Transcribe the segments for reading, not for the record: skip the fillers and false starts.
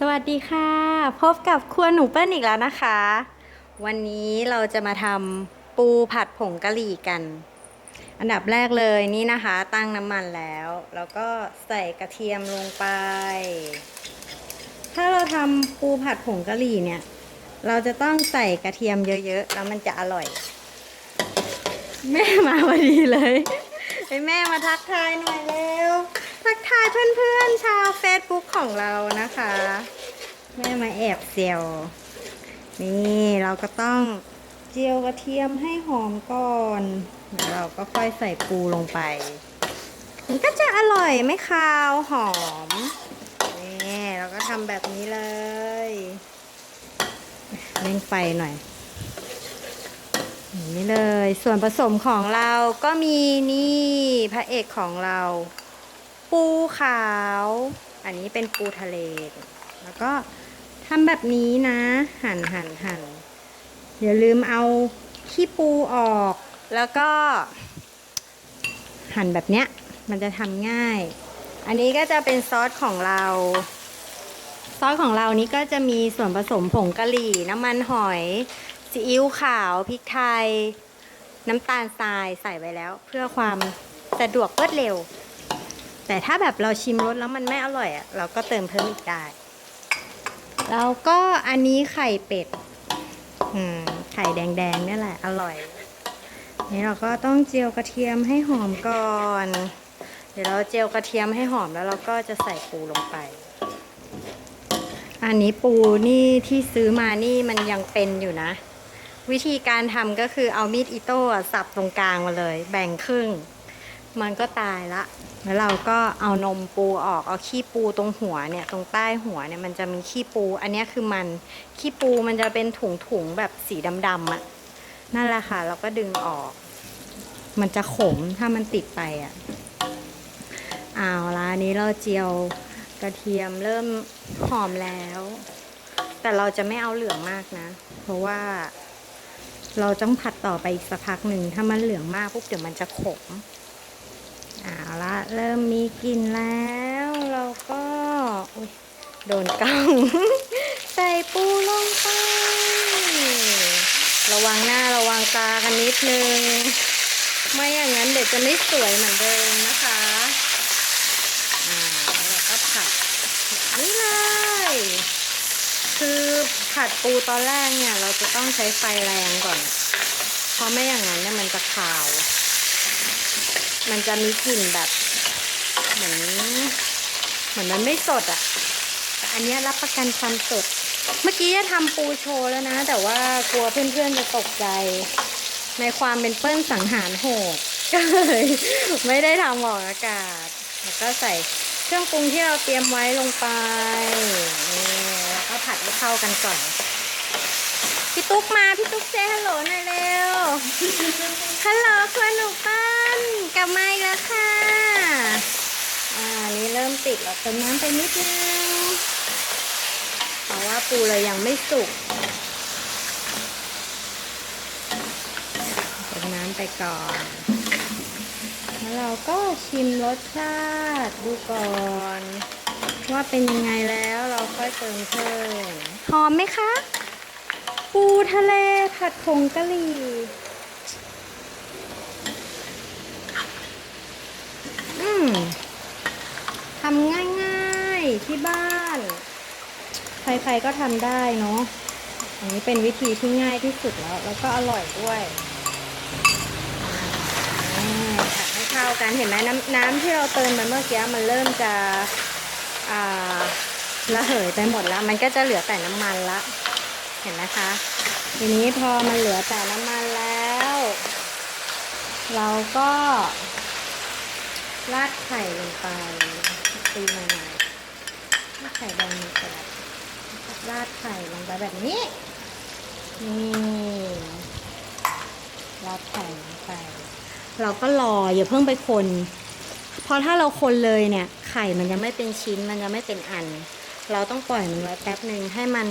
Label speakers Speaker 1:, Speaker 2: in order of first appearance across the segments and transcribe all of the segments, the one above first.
Speaker 1: สวัสดีค่ะพบกับครัวหนูเปิ้ลอีกแล้วนะคะ วันนี้เราจะมาทำปูผัดผงกะหรี่กัน อันดับแรกเลยนี่นะคะตั้งน้ำมันแล้วก็ใส่กระเทียมลงไป ถ้าเราทำปูผัดผงกะหรี่เนี่ยเราจะต้องใส่กระเทียมเยอะๆแล้วมันจะอร่อยแม่มาพอดีเลยให้แม่มาทักทายหน่อยเร็วทักทายเพื่อนๆชาวเฟซบุ๊กของเรานะคะแม่มาแอบเซียวนี่เราก็ต้องเจียวกระเทียมให้หอมก่อนแล้วเราก็ค่อยใส่ปูลงไปมันก็จะอร่อยไม่คาวหอมนี่เราก็ทำแบบนี้เลยเร่งไฟหน่อยนี่เลยส่วนผสมของเราก็มีนี่พระเอกของเราปูขาวอันนี้เป็นปูทะเลแล้วก็ทำแบบนี้นะหั่นอย่าลืมเอาขี้ปูออกแล้วก็หั่นแบบเนี้ยมันจะทำง่ายอันนี้ก็จะเป็นซอสของเรานี้ก็จะมีส่วนผสมผงกะหรี่น้ำมันหอยซีอิ๊วขาวพริกไทยน้ำตาลทรายใส่ไว้แล้วเพื่อความสะดวกรวดเร็วแต่ถ้าแบบเราชิมรสแล้วมันไม่อร่อยอ่ะเราก็เติมเพิ่มอีกได้แล้วก็อันนี้ไข่เป็ดไข่แดงๆนี่แหละอร่อยนี่เราก็ต้องเจียวกระเทียมให้หอมก่อนเดี๋ยวเราเจียวกระเทียมให้หอมแล้วเราก็จะใส่ปูลงไปอันนี้ปูนี่ที่ซื้อมานี่มันยังเป็นอยู่นะวิธีการทำก็คือเอามีดอิโต้สับตรงกลางมาเลยแบ่งครึ่งมันก็ตายละแล้วเราก็เอานมปูออกเอาขี้ปูตรงหัวเนี่ยตรงใต้หัวเนี่ยมันจะมีขี้ปูอันนี้คือมันขี้ปูมันจะเป็นถุงแบบสีดำๆอ่ะนั่นแหละค่ะเราก็ดึงออกมันจะขมถ้ามันติดไปอ่ะเอาละนี้เราเจียวกระเทียมเริ่มหอมแล้วแต่เราจะไม่เอาเหลืองมากนะเพราะว่าเราต้องผัดต่อไปอีกสักพักหนึ่งถ้ามันเหลืองมากปุ๊บเดี๋ยวมันจะขมเอาละเริ่มมีกลิ่นแล้วเราก็โดนกล้อง ใส่ปูลงไประวังหน้าระวังตากันนิดนึงไม่อย่างนั้นเดี๋ยวจะไม่สวยเหมือนเดิมนะคะแล้วก็ผัดนี่เลยคือผัดปูตอนแรกเนี่ยเราจะต้องใช้ไฟแรงก่อนเพราะไม่อย่างนั้นเนี่ยมันจะคาวมันจะมีกลิ่นแบบเหมือนมันไม่สดอ่ะแต่อันนี้รับประกันความสดเมื่อกี้จะทำปูโชว์แล้วนะแต่ว่ากลัวเพื่อนๆจะตกใจในความเป็นเปิ้ลสังหารโหดก็เลยไม่ได้ทำออกอากาศแล้วก็ใส่เครื่องปรุงที่เราเตรียมไว้ลงไปนี่แล้วก็ผัดให้เข้ากันก่อนพี่ตุ๊กมาพี่ตุ๊กเซ่ฮัลโหลหน่อยเร็วฮัลโหลครัวหนูปั้นกลับมาอีกแล้วค่ะนี่เริ่มติดแล้วเติมน้ำไปนิดนึงเพราะว่าปูเรายังไม่สุกเติมน้ำไปก่อนแล้วเราก็ชิมรสชาติดูก่อนว่าเป็นยังไงแล้วเราค่อยเติมเพิ่มหอมไหมคะปูทะเลผัดผงกะหรี่ทำง่ายๆที่บ้านใครๆก็ทำได้เนาะอันนี้เป็นวิธีที่ง่ายที่สุดแล้วก็อร่อยด้วยผัดให้เข้ากันเห็นไหมน้ำที่เราเติมไปเมื่อกี้มันเริ่มจะระเหยไปหมดแล้วมันก็จะเหลือแต่น้ำมันละเห็นไหมคะทีนี้พอมันเหลือแต่น้ำมันแล้วเราก็ราดไข่ลงไปตีมาหน่อยไข่แดงมันแตกราดไข่ลงไปแบบนี้นี่ราดไข่ลงไปเราก็รออย่าเพิ่งไปคนเพราะถ้าเราคนเลยเนี่ยไข่มันจะไม่เป็นชิ้นมันจะไม่เป็นอันเราต้องปล่อยมันไว้แป๊บหนึ่งให้มัน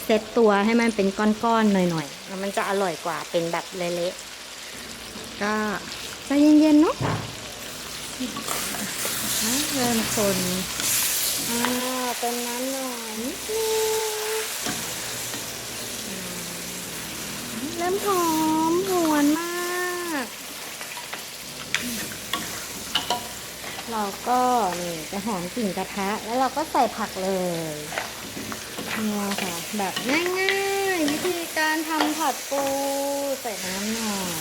Speaker 1: เซตตัวให้มันเป็นก้อนๆหน่อยๆแล้วมันจะอร่อยกว่าเป็นแบบเละๆก็ใจเย็นๆเนาะเริ่มคน เติมน้ำหน่อยนิดนึงเริ่มหอมหวนมากเราก็นี่จะหอมกลิ่นกระทะแล้วเราก็ใส่ผักเลยเนี่ยค่ะแบบง่ายๆวิธีการทำผัดปูใส่น้ำหน่อย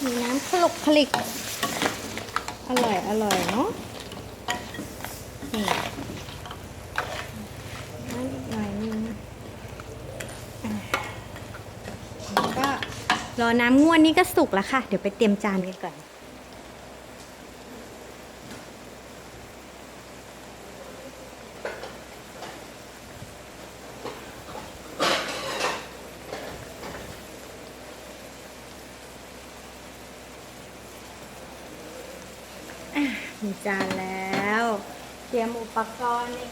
Speaker 1: มีน้ำคลุกคลิกอร่อยเนาะนี่น้ำอีกหน่อยนึงแล้วก็รอน้ำง่วนนี่ก็สุกแล้วค่ะเดี๋ยวไปเตรียมจานกันก่อนมีจานแล้วเตรียมอุปกรณ์ใน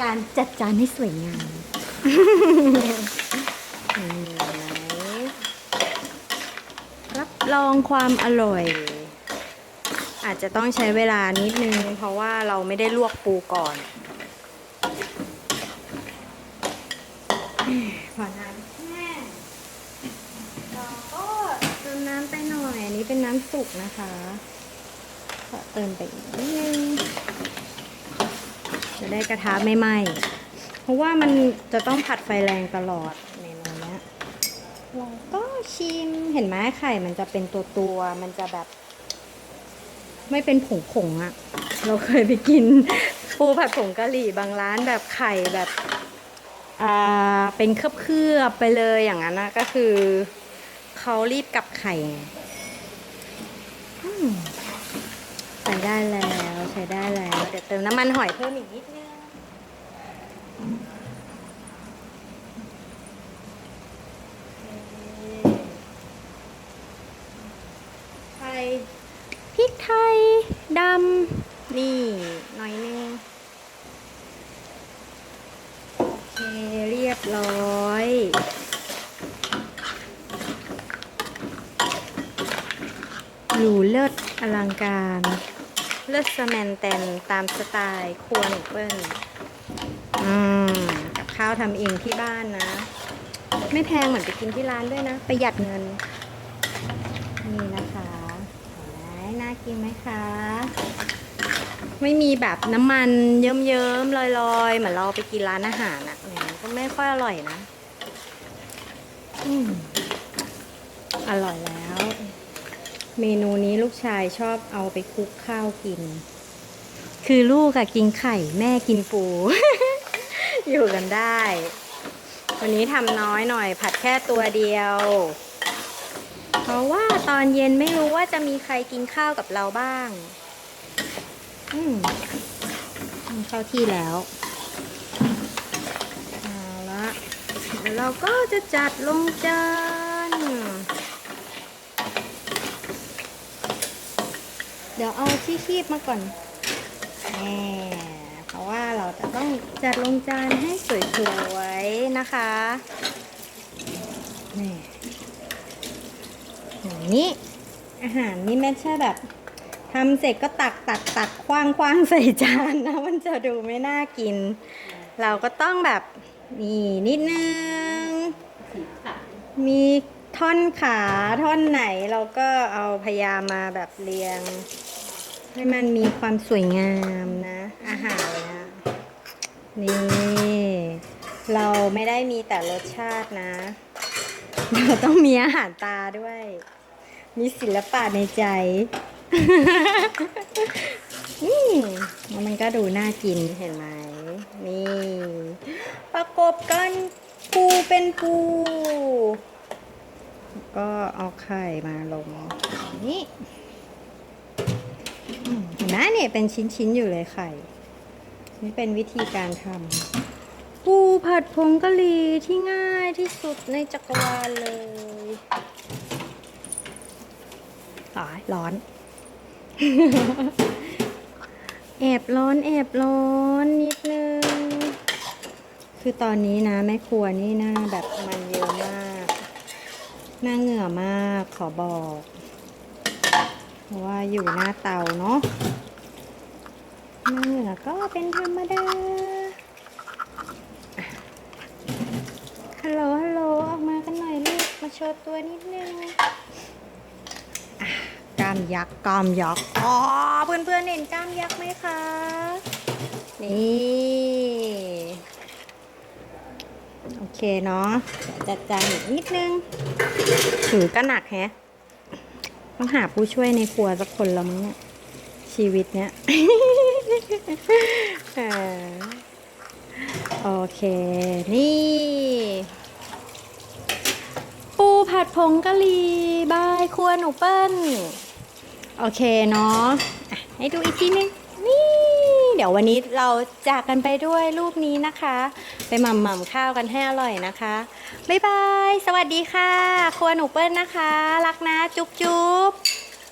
Speaker 1: การจัดจานให้สวยงามรับรองความอร่อย อาจจะต้องใช้เวลานิดนึงเพราะว่าเราไม่ได้ลวกปูก่อนพอน้ำแห้งเราก็เติมน้ำไปหน่อยอันนี้เป็นน้ำสุกนะคะก็เติมไปอีกนิดนึงจะได้กระทะไม่ไหม้เพราะว่ามันจะต้องผัดไฟแรงตลอดเมนูนี้เราก็ชิมเห็นไหมไข่มันจะเป็นตัวมันจะแบบไม่เป็นผงอะเราเคยไปกินปูผัดผงกะหรี่บางร้านแบบไข่แบบเป็นเคลือบไปเลยอย่างนั้นนะก็คือเขารีบกลับไข่ใช้ได้แล้วเดี๋ยวเติมน้ำมันหอยเพิ่มอีกนิดนึงไข่พริกไทยดำนี่หน่อยนึงโอเคเรียบร้อยหรูเลิศอลังการเลิศสแมนแตนตามสไตล์ครัวหนึ่งเปิ้ลกับข้าวทำเองที่บ้านนะไม่แพงเหมือนไปกินที่ร้านด้วยนะประหยัดเงินนี่นะคะน่ากินไหมคะไม่มีแบบน้ำมันเยิ้มๆลอยๆเหมือนเราไปกินร้านอาหารอ่ะก็ไม่ค่อยอร่อยนะอร่อยแล้วเมนูนี้ลูกชายชอบเอาไปคลุกข้าวกินคือลูกอะกินไข่แม่กินปู อยู่กันได้วันนี้ทำน้อยหน่อยผัดแค่ตัวเดียวเพราะว่าตอนเย็นไม่รู้ว่าจะมีใครกินข้าวกับเราบ้างเข้าที่แล้วเอาละแล้วเราก็จะจัดลงจานเดี๋ยวเอาที่คีบมาก่อนเพราะว่าเราจะต้องจัดลงจานให้สวยๆนะคะนี่อย่างนี้อาหารนี่ไม่ใช่แบบทำเสร็จก็ตักคว้างใส่จานนะมันจะดูไม่น่ากินเราก็ต้องแบบนี่นิดนึงมีท่อนขาท่อนไหนเราก็เอาพยายามมาแบบเรียงให้มันมีความสวยงามนะอาหารนะนี่เราไม่ได้มีแต่รสชาตินะเราต้องมีอาหารตาด้วยมีศิลปะในใจมันก็ดูน่ากินเห็นไหมนี่ประกบกันปูเป็นปูก็เอาไข่มาลงนี่เห็นไหมเนี่ยเป็นชิ้นอยู่เลยไข่นี่เป็นวิธีการทำปูผัดผงกะหรี่ที่ง่ายที่สุดในจักรวาลเลยร้อน แอบร้อนนิดนึงคือตอนนี้นะแม่ครัวนี่นะแบบมันเยอะมาก น่าเหงื่อมากขอบอกเพราะว่าอยู่หน้าเตาเนาะน่าเหงื่อก็เป็นธรรมดาฮัลโหลฮัลโหลออกมากันหน่อยลูกมาโชว์ตัวนิดนึงกล้ามยักษ์กล้ามยักษ์อ๋อเพื่อนๆเห็นกล้ามยักษ์ไหมคะนี่โอเคเนาะจัดจานอีกนิดนึงถือก็หนักแฮะต้องหาผู้ช่วยในครัวสักคนละมั้งเนี่ยชีวิตเนี้ย โอเคนี่ปูผัดผงกะหรี่บายครัวหนูเปิ้ลโอเคเนาะให้ดูอีกทีนึงนี่เดี๋ยววันนี้เราจากกันไปด้วยรูปนี้นะคะไปหม่ำข้าวกันให้อร่อยนะคะบ๊ายบายสวัสดีค่ะครัวหนูเปิ้ลนะคะรักนะจุ๊บจุ๊บ